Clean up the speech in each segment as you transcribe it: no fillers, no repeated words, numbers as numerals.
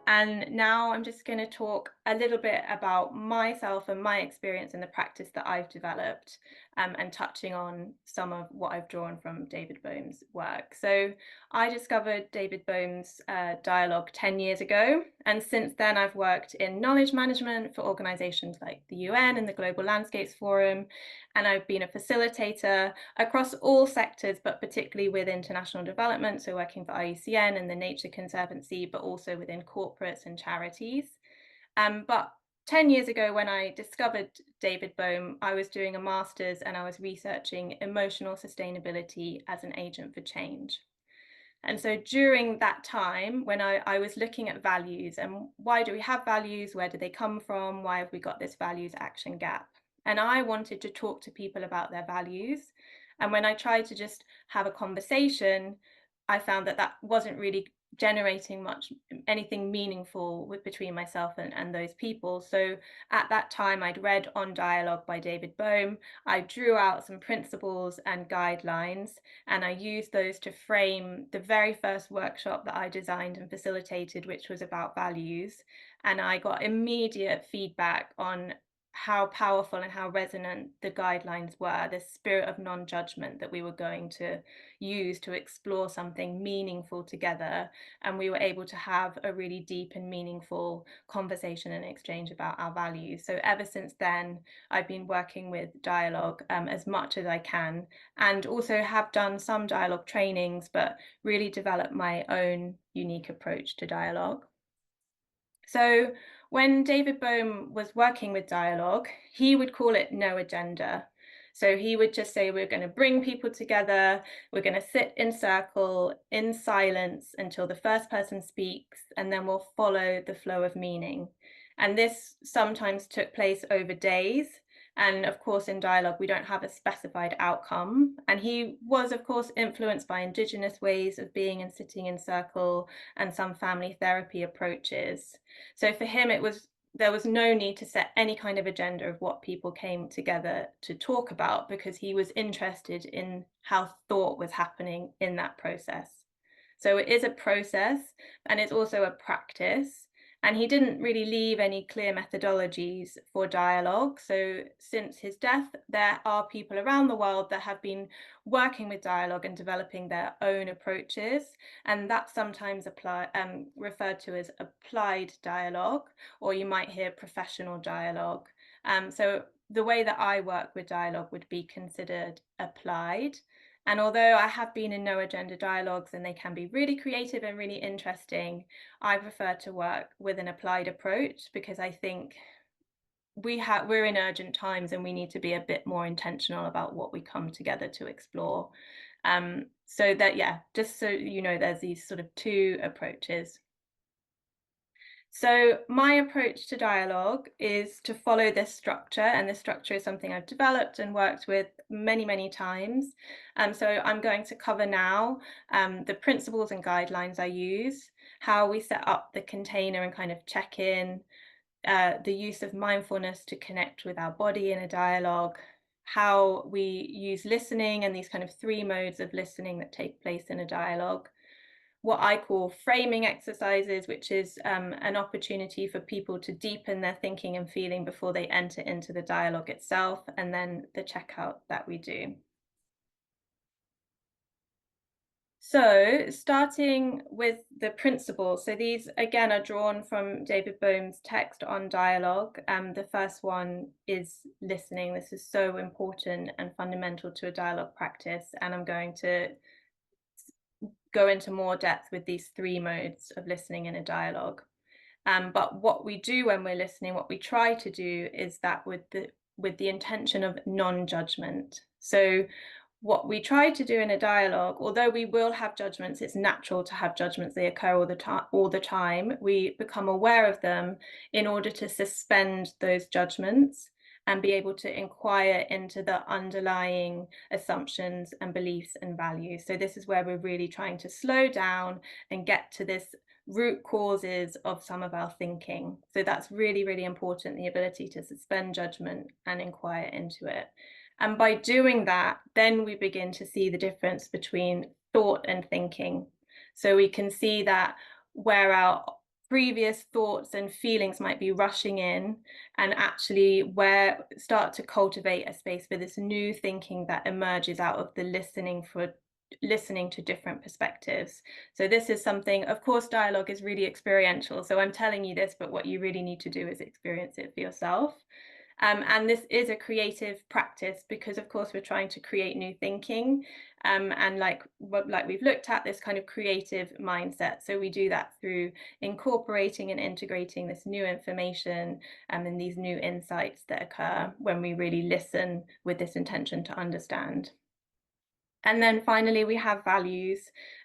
And now I'm just going to talk a little bit about myself and my experience in the practice that I've developed, and touching on some of what I've drawn from David Bohm's work. So I discovered David Bohm's dialogue 10 years ago. And since then, I've worked in knowledge management for organizations like the UN and the Global Landscapes Forum. And I've been a facilitator across all sectors, but particularly with international development, so working for IUCN and the Nature Conservancy, but also within corporates and charities. But 10 years ago, when I discovered David Bohm, I was doing a master's and I was researching emotional sustainability as an agent for change. And so during that time, when I was looking at values and why do we have values? Where do they come from? Why have we got this values action gap? And I wanted to talk to people about their values. And when I tried to just have a conversation, I found that that wasn't really generating much anything meaningful between myself and those people. So at that time, I'd read On Dialogue by David Bohm. I drew out some principles and guidelines, and I used those to frame the very first workshop that I designed and facilitated, which was about values. And I got immediate feedback on how powerful and how resonant the guidelines were, the spirit of non-judgment that we were going to use to explore something meaningful together. And we were able to have a really deep and meaningful conversation and exchange about our values. So ever since then, I've been working with dialogue as much as I can, and also have done some dialogue trainings, but really developed my own unique approach to dialogue. So when David Bohm was working with dialogue, he would call it no agenda. So he would just say, we're going to bring people together, we're going to sit in circle in silence until the first person speaks, and then we'll follow the flow of meaning. And this sometimes took place over days. And of course, in dialogue, we don't have a specified outcome. And he was, of course, influenced by Indigenous ways of being and sitting in circle and some family therapy approaches. So for him, there was no need to set any kind of agenda of what people came together to talk about, because he was interested in how thought was happening in that process. So it is a process, and it's also a practice. And he didn't really leave any clear methodologies for dialogue. So since his death, there are people around the world that have been working with dialogue and developing their own approaches. And that's sometimes referred to as applied dialogue, or you might hear professional dialogue. So the way that I work with dialogue would be considered applied. And although I have been in no agenda dialogues and they can be really creative and really interesting, I prefer to work with an applied approach, because I think we're in urgent times and we need to be a bit more intentional about what we come together to explore. So that, yeah, just so you know, there's these sort of two approaches. So my approach to dialogue is to follow this structure, and this structure is something I've developed and worked with many, many times. So I'm going to cover now the principles and guidelines I use, how we set up the container and kind of check in, the use of mindfulness to connect with our body in a dialogue, how we use listening and these kind of three modes of listening that take place in a dialogue, what I call framing exercises, which is an opportunity for people to deepen their thinking and feeling before they enter into the dialogue itself, and then the checkout that we do. So starting with the principles, so these again are drawn from David Bohm's text On Dialogue. The first one is listening. This is so important and fundamental to a dialogue practice, and I'm going to go into more depth with these three modes of listening in a dialogue. But what we do when we're listening, what we try to do is that with the intention of non-judgment. So what we try to do in a dialogue, although we will have judgments, it's natural to have judgments, they occur all the time, we become aware of them in order to suspend those judgments and be able to inquire into the underlying assumptions and beliefs and values. So this is where we're really trying to slow down and get to this root causes of some of our thinking. So that's really, really important, the ability to suspend judgment and inquire into it. And by doing that, then we begin to see the difference between thought and thinking. So we can see that where our previous thoughts and feelings might be rushing in, and actually where start to cultivate a space for this new thinking that emerges out of the listening to different perspectives. So this is something, of course, dialogue is really experiential. So I'm telling you this, but what you really need to do is experience it for yourself. And this is a creative practice because, of course, we're trying to create new thinking, and like we've looked at, this kind of creative mindset. So we do that through incorporating and integrating this new information, and these new insights that occur when we really listen with this intention to understand. And then finally, we have values.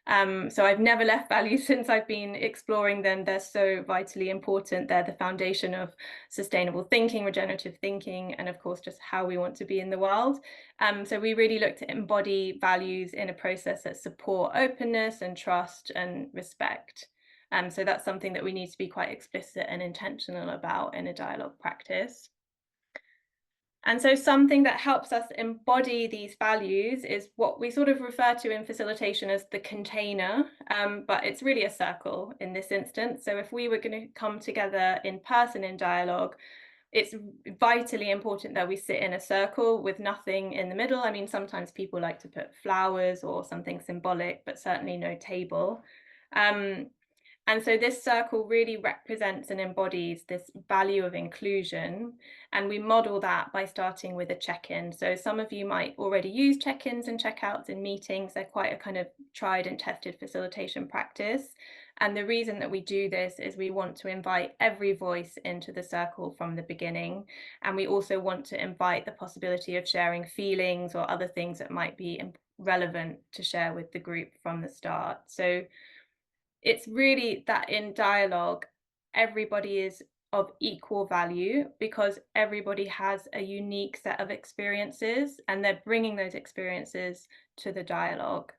So I've never left values since I've been exploring them. They're so vitally important. They're the foundation of sustainable thinking, regenerative thinking, and of course, just how we want to be in the world. So we really look to embody values in a process that support openness and trust and respect. So that's something that we need to be quite explicit and intentional about in a dialogue practice. And so something that helps us embody these values is what we sort of refer to in facilitation as the container, but it's really a circle in this instance. So if we were going to come together in person in dialogue, it's vitally important that we sit in a circle with nothing in the middle. I mean, sometimes people like to put flowers or something symbolic, but certainly no table. And so this circle really represents and embodies this value of inclusion. And we model that by starting with a check-in. So some of you might already use check-ins and check-outs in meetings. They're quite a kind of tried and tested facilitation practice. And the reason that we do this is we want to invite every voice into the circle from the beginning. And we also want to invite the possibility of sharing feelings or other things that might be relevant to share with the group from the start. So it's really that in dialogue, everybody is of equal value because everybody has a unique set of experiences and they're bringing those experiences to the dialogue.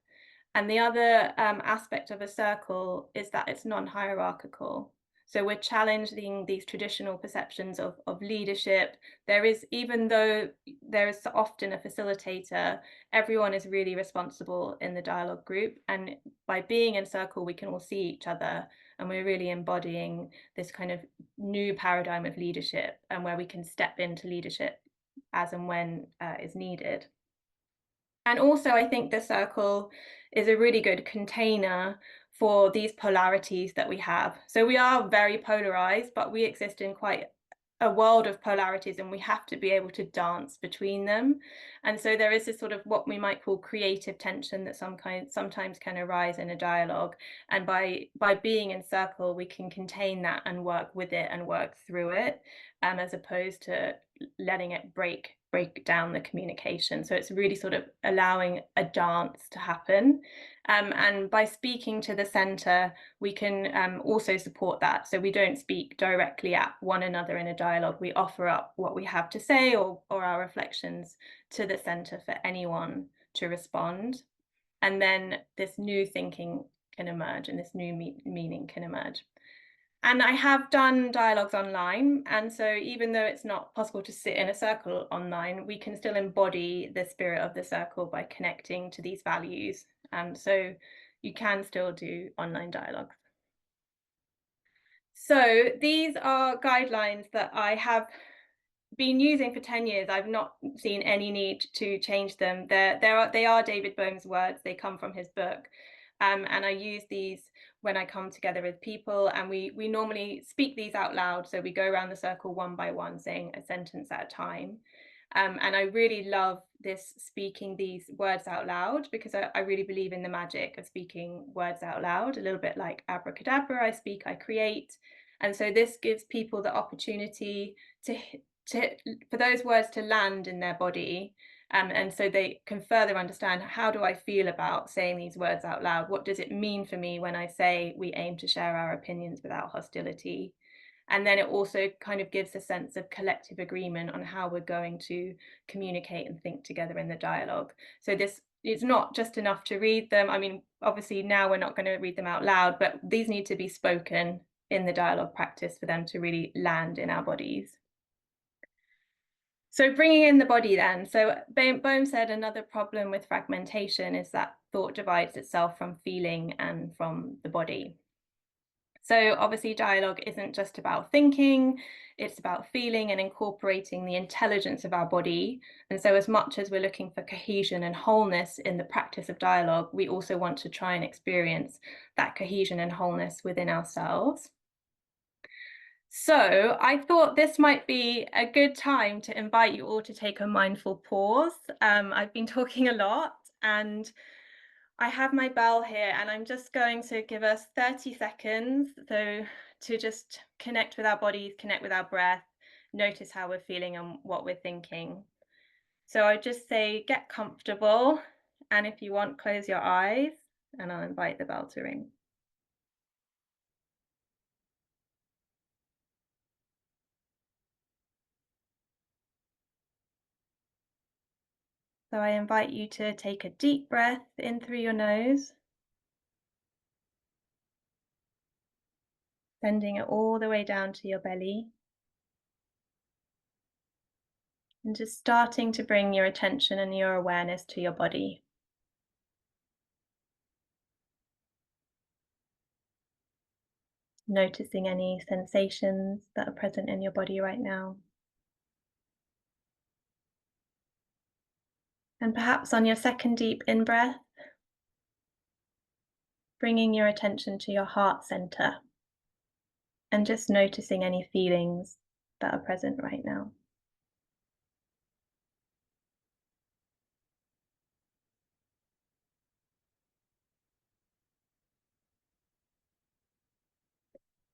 And the other aspect of a circle is that it's non-hierarchical. So we're challenging these traditional perceptions of leadership. There is, even though there is often a facilitator, everyone is really responsible in the dialogue group. And by being in circle, we can all see each other. And we're really embodying this kind of new paradigm of leadership and where we can step into leadership as and when is needed. And also, I think the circle is a really good container for these polarities that we have. So we are very polarized, but we exist in quite a world of polarities and we have to be able to dance between them. And so there is this sort of what we might call creative tension that sometimes can arise in a dialogue. And by being in circle, we can contain that and work with it and work through it, as opposed to letting it break down the communication. So it's really sort of allowing a dance to happen. And by speaking to the center, we can also support that. So we don't speak directly at one another in a dialogue. We offer up what we have to say or our reflections to the center for anyone to respond. And then this new thinking can emerge and this new meaning can emerge. And I have done dialogues online. And so even though it's not possible to sit in a circle online, we can still embody the spirit of the circle by connecting to these values. So you can still do online dialogues. So these are guidelines that I have been using for 10 years. I've not seen any need to change them. They are David Bohm's words. They come from his book. And I use these when I come together with people, and we normally speak these out loud. So we go around the circle one by one, saying a sentence at a time. And I really love this speaking these words out loud because I really believe in the magic of speaking words out loud, a little bit like abracadabra. I speak, I create. And so this gives people the opportunity to for those words to land in their body, and so they can further understand, how do I feel about saying these words out loud? What does it mean for me when I say we aim to share our opinions without hostility? And then it also kind of gives a sense of collective agreement on how we're going to communicate and think together in the dialogue. So this it's not just enough to read them. I mean, obviously now we're not going to read them out loud, but these need to be spoken in the dialogue practice for them to really land in our bodies. So bringing in the body then. So Bohm said another problem with fragmentation is that thought divides itself from feeling and from the body. So obviously dialogue isn't just about thinking, it's about feeling and incorporating the intelligence of our body. And so as much as we're looking for cohesion and wholeness in the practice of dialogue, we also want to try and experience that cohesion and wholeness within ourselves. So I thought this might be a good time to invite you all to take a mindful pause. I've been talking a lot, and I have my bell here, and I'm just going to give us 30 seconds so to just connect with our bodies, connect with our breath, notice how we're feeling and what we're thinking. So I just say get comfortable, and if you want, close your eyes, and I'll invite the bell to ring. So I invite you to take a deep breath in through your nose, sending it all the way down to your belly, and just starting to bring your attention and your awareness to your body. Noticing any sensations that are present in your body right now. And perhaps on your second deep in breath, bringing your attention to your heart center and just noticing any feelings that are present right now.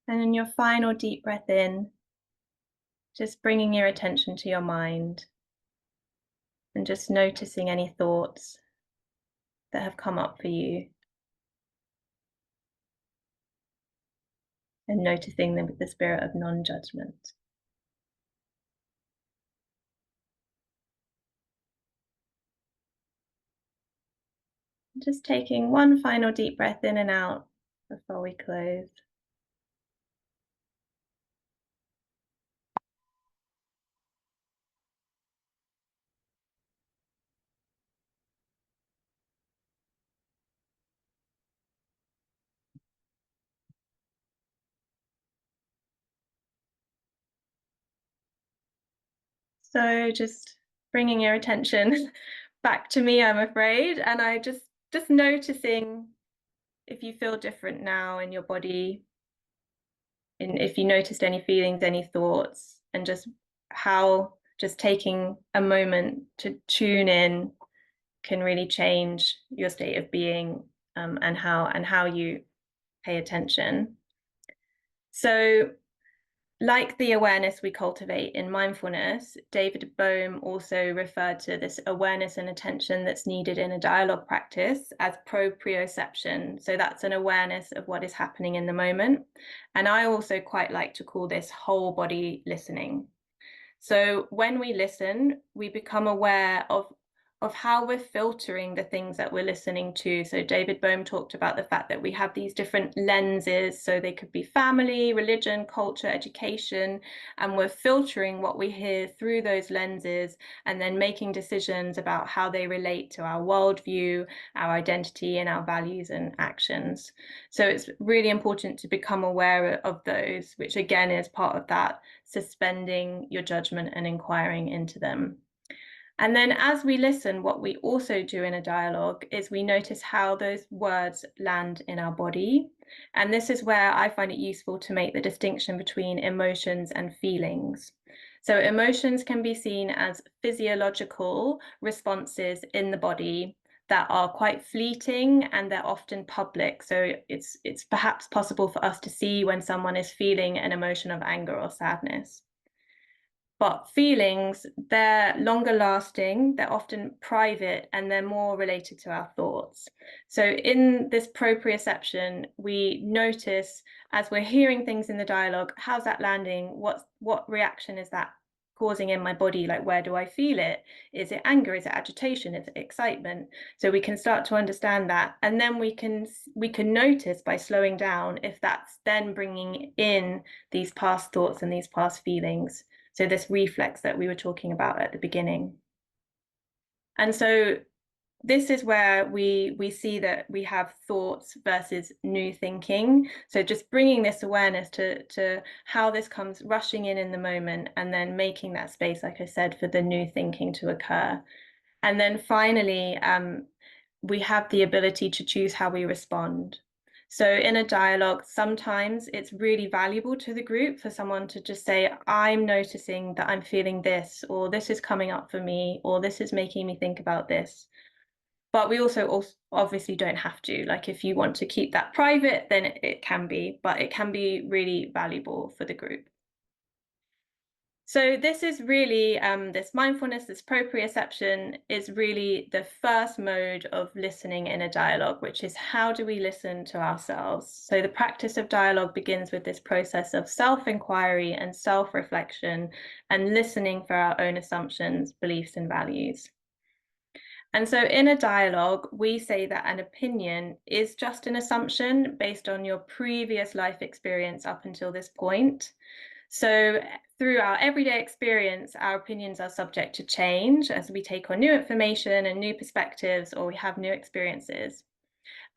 And in your final deep breath in, just bringing your attention to your mind and just noticing any thoughts that have come up for you and noticing them with the spirit of non-judgment. Just taking one final deep breath in and out before we close. So just bringing your attention back to me, I'm afraid, and I just noticing if you feel different now in your body, and if you noticed any feelings, any thoughts, and just how just taking a moment to tune in can really change your state of being, and how you pay attention. So like the awareness we cultivate in mindfulness, David Bohm also referred to this awareness and attention that's needed in a dialogue practice as proprioception. So that's an awareness of what is happening in the moment. And I also quite like to call this whole body listening. So when we listen, we become aware of how we're filtering the things that we're listening to. So David Bohm talked about the fact that we have these different lenses. So they could be family, religion, culture, education, and we're filtering what we hear through those lenses and then making decisions about how they relate to our worldview, our identity, and our values and actions. So it's really important to become aware of those, which again is part of that suspending your judgment and inquiring into them. And then as we listen, what we also do in a dialogue is we notice how those words land in our body. And this is where I find it useful to make the distinction between emotions and feelings. So emotions can be seen as physiological responses in the body that are quite fleeting, and they're often public. So it's perhaps possible for us to see when someone is feeling an emotion of anger or sadness. But feelings, they're longer lasting, they're often private, and they're more related to our thoughts. So in this proprioception, we notice as we're hearing things in the dialogue, how's that landing? What reaction is that causing in my body? Like, where do I feel it? Is it anger? Is it agitation? Is it excitement? So we can start to understand that, and then we can notice by slowing down if that's then bringing in these past thoughts and these past feelings. So this reflex that we were talking about at the beginning. And so this is where we see that we have thoughts versus new thinking. So just bringing this awareness to how this comes rushing in the moment, and then making that space, like I said, for the new thinking to occur. And then finally, we have the ability to choose how we respond. So in a dialogue, sometimes it's really valuable to the group for someone to just say, I'm noticing that I'm feeling this, or this is coming up for me, or this is making me think about this. But we also obviously don't have to. Like, if you want to keep that private, then it can be, but it can be really valuable for the group. So this is really, this mindfulness, this proprioception is really the first mode of listening in a dialogue, which is how do we listen to ourselves? So the practice of dialogue begins with this process of self-inquiry and self-reflection, and listening for our own assumptions, beliefs, and values. And so in a dialogue, we say that an opinion is just an assumption based on your previous life experience up until this point. So through our everyday experience, our opinions are subject to change as we take on new information and new perspectives, or we have new experiences.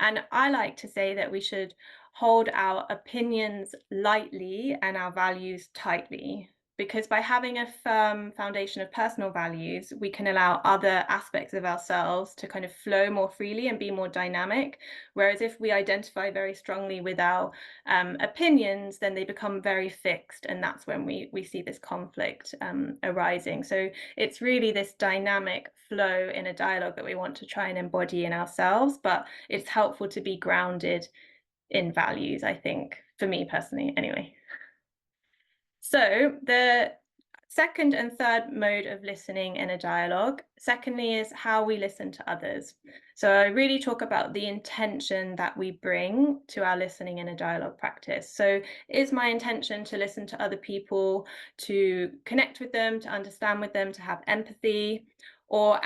And I like to say that we should hold our opinions lightly and our values tightly, because by having a firm foundation of personal values, we can allow other aspects of ourselves to kind of flow more freely and be more dynamic. Whereas if we identify very strongly with our opinions, then they become very fixed. And that's when we see this conflict arising. So it's really this dynamic flow in a dialogue that we want to try and embody in ourselves. But it's helpful to be grounded in values, I think, for me personally, anyway. So the second and third mode of listening in a dialogue, secondly, is how we listen to others. So I really talk about the intention that we bring to our listening in a dialogue practice. So is my intention to listen to other people, to connect with them, to understand with them, to have empathy? Or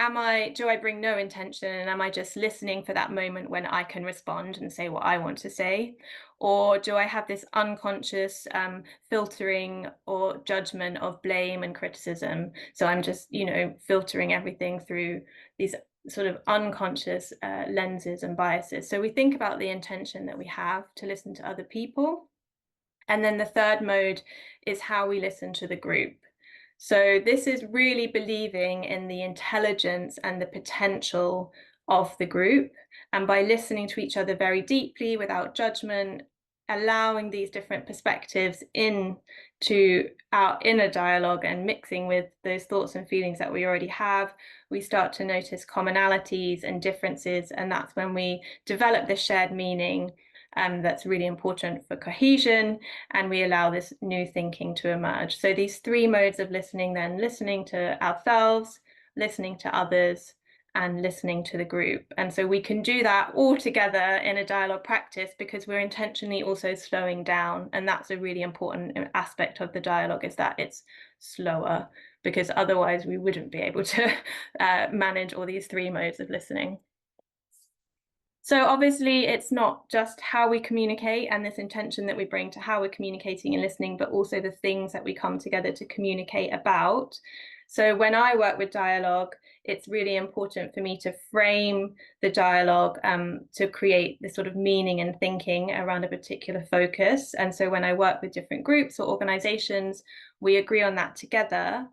do I bring no intention, and am I just listening for that moment when I can respond and say what I want to say? Or do I have this unconscious filtering or judgment of blame and criticism? So I'm just, filtering everything through these sort of unconscious lenses and biases. So we think about the intention that we have to listen to other people. And then the third mode is how we listen to the group. So this is really believing in the intelligence and the potential of the group. And by listening to each other very deeply without judgment, allowing these different perspectives into our inner dialogue and mixing with those thoughts and feelings that we already have, we start to notice commonalities and differences. And that's when we develop this shared meaning that's really important for cohesion, and we allow this new thinking to emerge. So these three modes of listening, then listening to ourselves, listening to others, and listening to the group. And so we can do that all together in a dialogue practice because we're intentionally also slowing down. And that's a really important aspect of the dialogue, is that it's slower, because otherwise we wouldn't be able to manage all these three modes of listening. So obviously it's not just how we communicate and this intention that we bring to how we're communicating and listening, but also the things that we come together to communicate about. So when I work with dialogue, it's really important for me to frame the dialogue to create this sort of meaning and thinking around a particular focus. And so when I work with different groups or organizations, we agree on that together.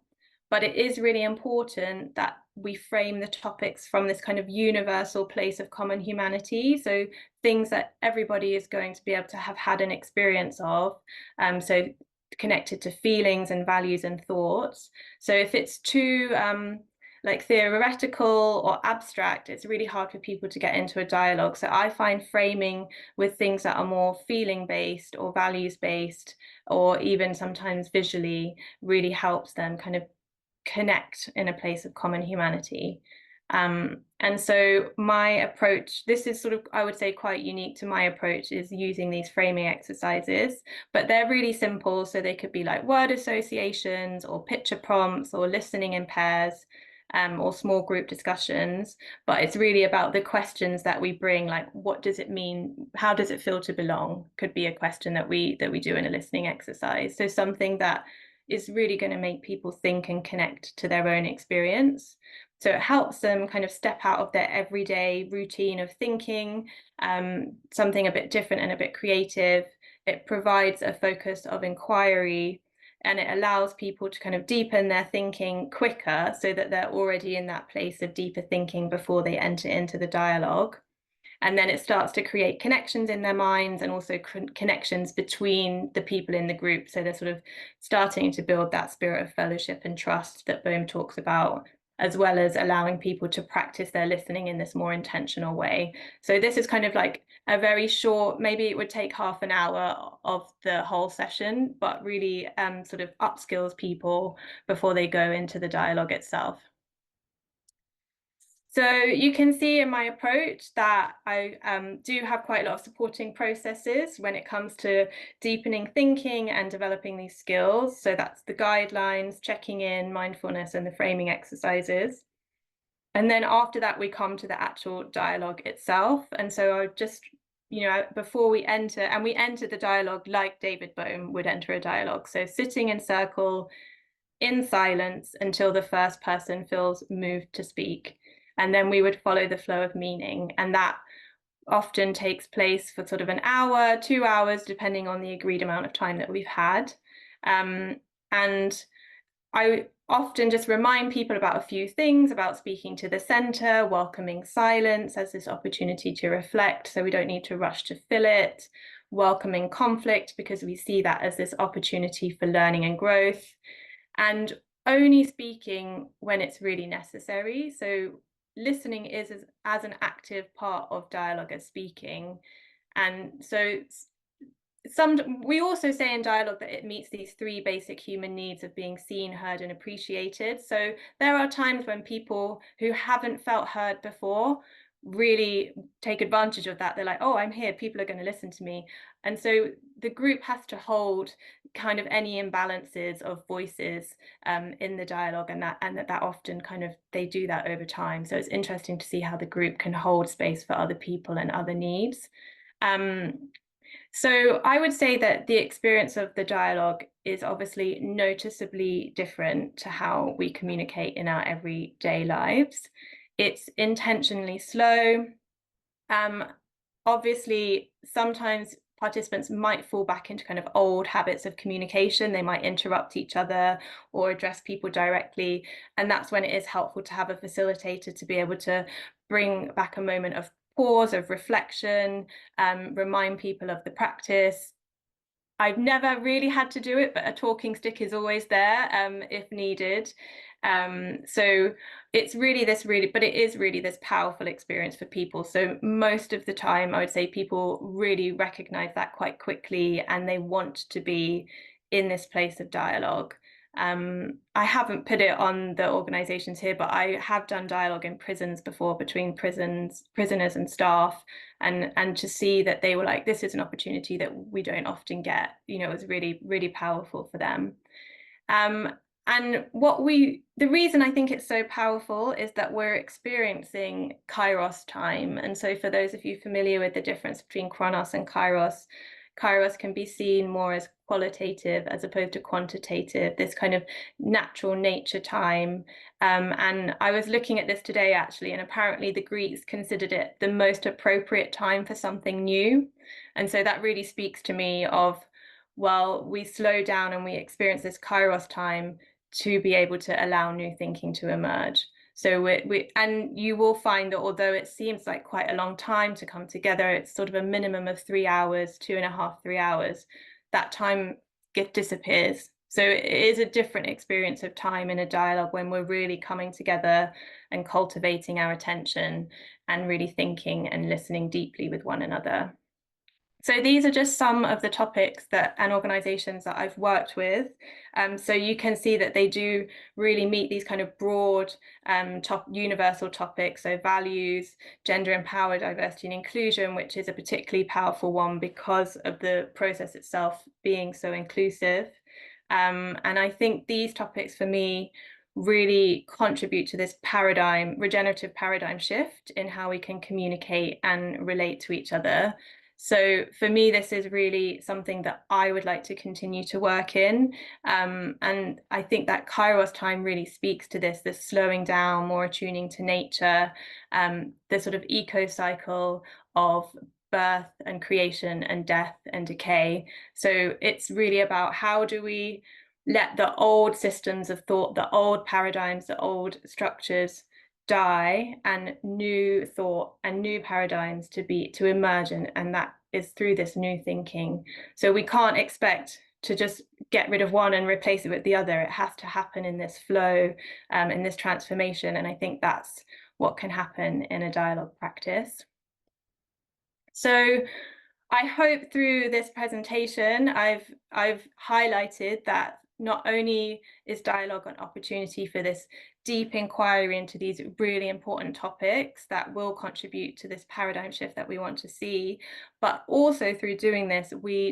But it is really important that we frame the topics from this kind of universal place of common humanity. So things that everybody is going to be able to have had an experience of. So connected to feelings and values and thoughts. So if it's too like theoretical or abstract, it's really hard for people to get into a dialogue. So I find framing with things that are more feeling based or values based, or even sometimes visually, really helps them kind of connect in a place of common humanity. And so my approach, this is sort of, I would say, quite unique to my approach, is using these framing exercises, but they're really simple. So they could be like word associations or picture prompts or listening in pairs, or small group discussions. But it's really about the questions that we bring, like, what does it mean? How does it feel to belong? Could be a question that we do in a listening exercise. So something that is really going to make people think and connect to their own experience. So it helps them kind of step out of their everyday routine of thinking, something a bit different and a bit creative. It provides a focus of inquiry, and it allows people to kind of deepen their thinking quicker so that they're already in that place of deeper thinking before they enter into the dialogue. And then it starts to create connections in their minds, and also connections between the people in the group. So they're sort of starting to build that spirit of fellowship and trust that Bohm talks about, as well as allowing people to practice their listening in this more intentional way. So this is kind of like a very short, maybe it would take half an hour of the whole session, but really sort of upskills people before they go into the dialogue itself. So you can see in my approach that I do have quite a lot of supporting processes when it comes to deepening thinking and developing these skills. So that's the guidelines, checking in, mindfulness, and the framing exercises. And then after that, we come to the actual dialogue itself. And so I just, before we enter, and we enter the dialogue like David Bohm would enter a dialogue. So sitting in circle, in silence, until the first person feels moved to speak. And then we would follow the flow of meaning. And that often takes place for sort of an hour, 2 hours, depending on the agreed amount of time that we've had. And I often just remind people about a few things about speaking to the center, welcoming silence as this opportunity to reflect, so we don't need to rush to fill it, welcoming conflict because we see that as this opportunity for learning and growth, and only speaking when it's really necessary. So listening is as an active part of dialogue as speaking. And so we also say in dialogue that it meets these three basic human needs of being seen, heard, and appreciated. So there are times when people who haven't felt heard before really take advantage of that. They're like, oh, I'm here, people are going to listen to me. And so the group has to hold kind of any imbalances of voices in the dialogue, and that often kind of they do that over time. So it's interesting to see how the group can hold space for other people and other needs. So I would say that the experience of the dialogue is obviously noticeably different to how we communicate in our everyday lives. It's intentionally slow. Obviously, sometimes participants might fall back into kind of old habits of communication. They might interrupt each other or address people directly. And that's when it is helpful to have a facilitator to be able to bring back a moment of pause, of reflection, remind people of the practice. I've never really had to do it, but a talking stick is always there if needed. So it's really but it is really this powerful experience for people. So most of the time, I would say people really recognize that quite quickly, and they want to be in this place of dialogue. I haven't put it on the organizations here, but I have done dialogue in prisons before between prisoners and staff, and to see that they were like, this is an opportunity that we don't often get, it was really, really powerful for them. And the reason I think it's so powerful is that we're experiencing Kairos time. And so for those of you familiar with the difference between Chronos and Kairos, Kairos can be seen more as qualitative as opposed to quantitative, this kind of natural nature time. And I was looking at this today actually, and apparently the Greeks considered it the most appropriate time for something new. And so that really speaks to me of, well, we slow down and we experience this Kairos time to be able to allow new thinking to emerge. So and you will find that although it seems like quite a long time to come together, it's sort of a minimum of 3 hours, 2.5, 3 hours, that time disappears. So it is a different experience of time in a dialogue when we're really coming together and cultivating our attention and really thinking and listening deeply with one another. So these are just some of the topics and organizations that I've worked with. So you can see that they do really meet these kind of broad universal topics. So values, gender and power, diversity and inclusion, which is a particularly powerful one because of the process itself being so inclusive. And I think these topics for me really contribute to this regenerative paradigm shift in how we can communicate and relate to each other. So for me, this is really something that I would like to continue to work in. And I think that Kairos time really speaks to this slowing down, more attuning to nature, the sort of eco cycle of birth and creation and death and decay. So it's really about how do we let the old systems of thought, the old paradigms, the old structures die, and new thought and new paradigms to emerge, and that is through this new thinking. So we can't expect to just get rid of one and replace it with the other. It has to happen in this flow, in this transformation, and I think that's what can happen in a dialogue practice. So I hope through this presentation, I've highlighted that not only is dialogue an opportunity for this deep inquiry into these really important topics that will contribute to this paradigm shift that we want to see, but also through doing this, we